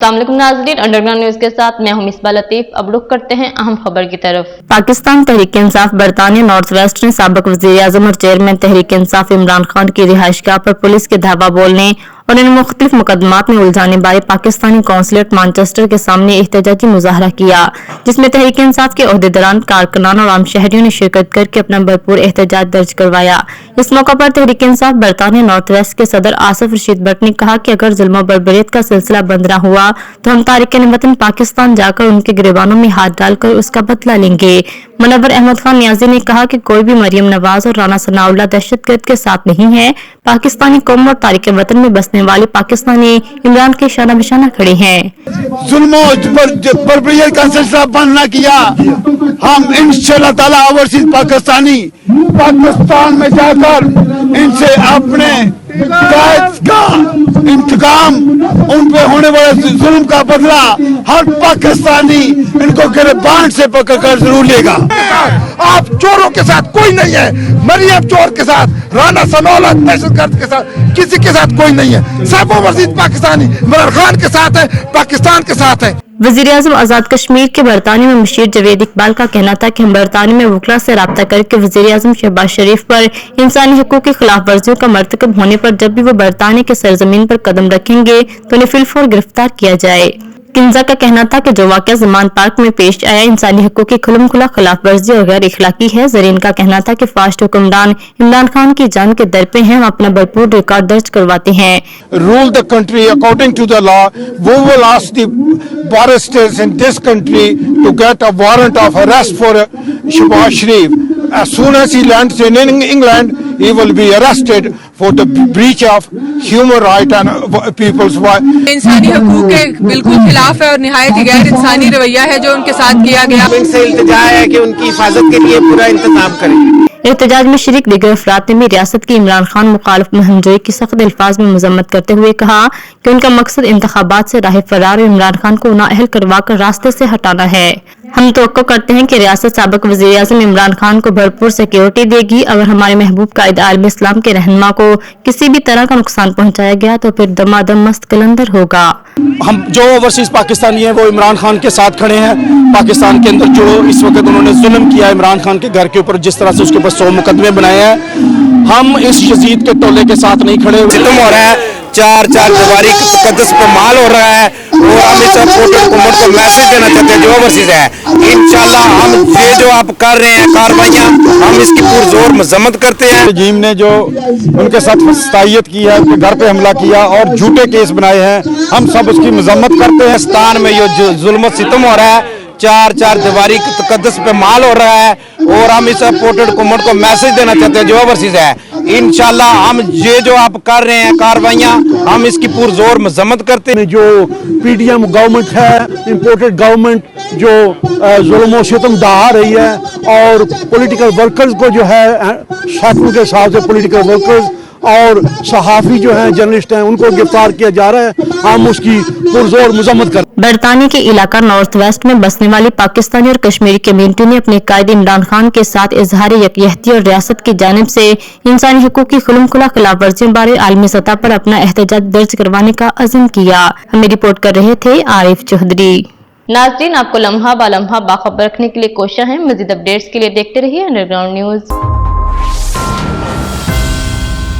अस्सलाम वालेकुम नाज़रीन, अंडरग्राउंड न्यूज के साथ मैं हूं मिसबा लतीफ। अब रुख करते हैं अहम खबर की तरफ। पाकिस्तान तहरीक इंसाफ बरतानिया नॉर्थ वेस्ट ने साबिक वज़ीर आज़म और चेयरमैन तहरीक इंसाफ इमरान खान की रिहाइशगाह पर पुलिस के धावा बोलने और इन मुख्तलिफ मुकदमात में उलझाने बारे पाकिस्तानी कौंसलेट मानचेस्टर के सामने एहतजाजी मुजाहरा किया, जिसमें तहरीक इंसाफ के ओहदेदारान, कारकुनान और आम शहरियों ने शिरकत करके अपना भरपूर एहतजाज दर्ज करवाया। इस मौका पर तहरीक इंसाफ बरतानिया नॉर्थ वेस्ट के सदर आसिफ रशीद भट्ट ने कहा कि अगर जुल्म और बर्बरियत का सिलसिला बंद न हुआ तो हम तारिकीन वतन पाकिस्तान जाकर उनके गिरबानों में हाथ डालकर उसका बदला लेंगे। मुनव्वर अहमद खान नियाजी ने कहा कि कोई भी मरियम नवाज और राना सनाउल्लाह दहशतगर्द के साथ नहीं है। पाकिस्तानी कौम और तारिकीन वतन में बसने वाले पाकिस्तानी इमरान के शाना बिशाना खड़े हैं। जुल्म बर्बरियत का सिलसिला बंद न किया, हम इंशाअल्लाह ताला ओवरसीज पाकिस्तानी पाकिस्तान में जाकर इनसे अपने का इंतकाम, उन पे होने वाले जुल्म का बदला हर पाकिस्तानी इनको गिरबान से पकड़कर जरूर लेगा। आप चोरों के साथ कोई नहीं है, मरियम चोर के साथ, राना सनाउल्लाह दहशतगर्द के साथ किसी के साथ कोई नहीं है। सब ओवरसीज पाकिस्तानी इमरान खान के साथ है, पाकिस्तान के साथ है। वज़ीर आज़म आज़ाद कश्मीर के बरतानिया में बशीर जवेद इकबाल का कहना था कि हम बरतानिया में वकला से राब्ता करके वज़ीर आज़म शहबाज शरीफ पर इंसानी हकूक़ की खिलाफ वर्जियों का मर्तकब होने पर जब भी वो बरतानिया के सरजमीन पर कदम रखेंगे तो उन्हें फिलफौर गिरफ्तार किया जाए। किंजा का कहना था कि जो वाक़या ज़मान पार्क में पेश आया इंसानी हकूक़ की खुलम-खुला खिलाफ वर्जी और गैर इखलाकी है। ज़रीन का कहना था कि फास्ट हुक्मरान इमरान खान की जान के दर पे हैं, हम अपना भरपूर रिकॉर्ड दर्ज करवाते हैं। Rule the country according to the law. We will ask the barristers in this country to get a warrant of arrest for Shehbaz Sharif. As soon as he lands in England, he will be arrested for the breach of human right and people's rights. इंसानी हकूक के बिल्कुल खिलाफ है और निहायत ही गैर इंसानी रवैया है जो उनके साथ किया गया। इनसे इल्तिजा है कि उनकी हिफाजत के लिए पूरा इंतजाम करें। एहतजाज में शरीक दीगर अफराद ने भी रियासत की इमरान खान मुखालिफ मुहिमजोई की सख्त अल्फाज में मजम्मत करते हुए कहा कि उनका मकसद इंतखाबात से राह फरार इमरान खान को नाअहल करवा कर रास्ते से हटाना है। हम तवक्को करते हैं कि रियासत साबिक वज़ीर आज़म इमरान खान को भरपूर सिक्योरिटी देगी। अगर हमारे महबूब कायद आलम इस्लाम के रहनुमा को किसी भी तरह का नुकसान पहुंचाया गया तो फिर दमादम मस्त कलंदर होगा। हम जो ओवरसीज पाकिस्तानी हैं वो इमरान खान के साथ खड़े हैं। पाकिस्तान के अंदर जो इस वक्त उन्होंने जुल्म किया इमरान खान के घर के ऊपर, जिस तरह से उसके ऊपर 100 मुकदमे बनाए हैं, हम इस यजीद के टोले के साथ नहीं खड़े। सितम हो रहा है, चार दीवारी तकद्दुस पे माल हो रहा है और हम इस हुकूमत को मैसेज देना चाहते हैं जो ओवरसीज है। इंशाल्लाह हम ये जो आप कर रहे हैं कार्रवाइयाँ, हम इसकी पुरजोर मजम्मत करते हैं। रजीम ने जो उनके साथ फसाइयत की है, उनके घर पे हमला किया और झूठे केस बनाए हैं, हम सब उसकी मजम्मत करते हैं। पाकिस्तान में ये जुल्म सितम हो रहा है, चार दीवारी तकद्दुस पे माल हो रहा है और हम इस सपोर्टेड हुकूमत को मैसेज देना चाहते हैं जो ओवरसीज है। इंशाल्लाह हम ये जो आप कर रहे हैं कार्रवाइयाँ, हम इसकी पुरजोर मजम्मत करते हैं। जो पीडीएम गवर्नमेंट है, इंपोर्टेड गवर्नमेंट जो जुल्म सितम ढा रही है और पॉलिटिकल वर्कर्स को जो है शैतान के हिसाब से पॉलिटिकल वर्कर्स और सहाफ़ी जो हैं, जर्नलिस्ट हैं, उनको गिरफ्तार किया जा रहा है, हम उसकी पुरजोर मजम्मत कर। बरतानिया के इलाका नॉर्थ वेस्ट में बसने वाली पाकिस्तानी और कश्मीरी कम्युनिटी ने अपने कायद इमरान खान के साथ इजहार यकजहती और रियासत की जानिब से इंसानी हकूक़ की खुलम-खुला खिलाफ वर्जियों बारे आलमी सतह पर अपना एहतजाज दर्ज करवाने का अज़्म किया। हमें रिपोर्ट कर रहे थे आरिफ चौधरी। नाज़रीन, आपको लम्हा बालम्हा बाखबर रखने के लिए कोशिश है। मज़ीद अपडेट्स के लिए देखते रहिए अंडरग्राउंड न्यूज।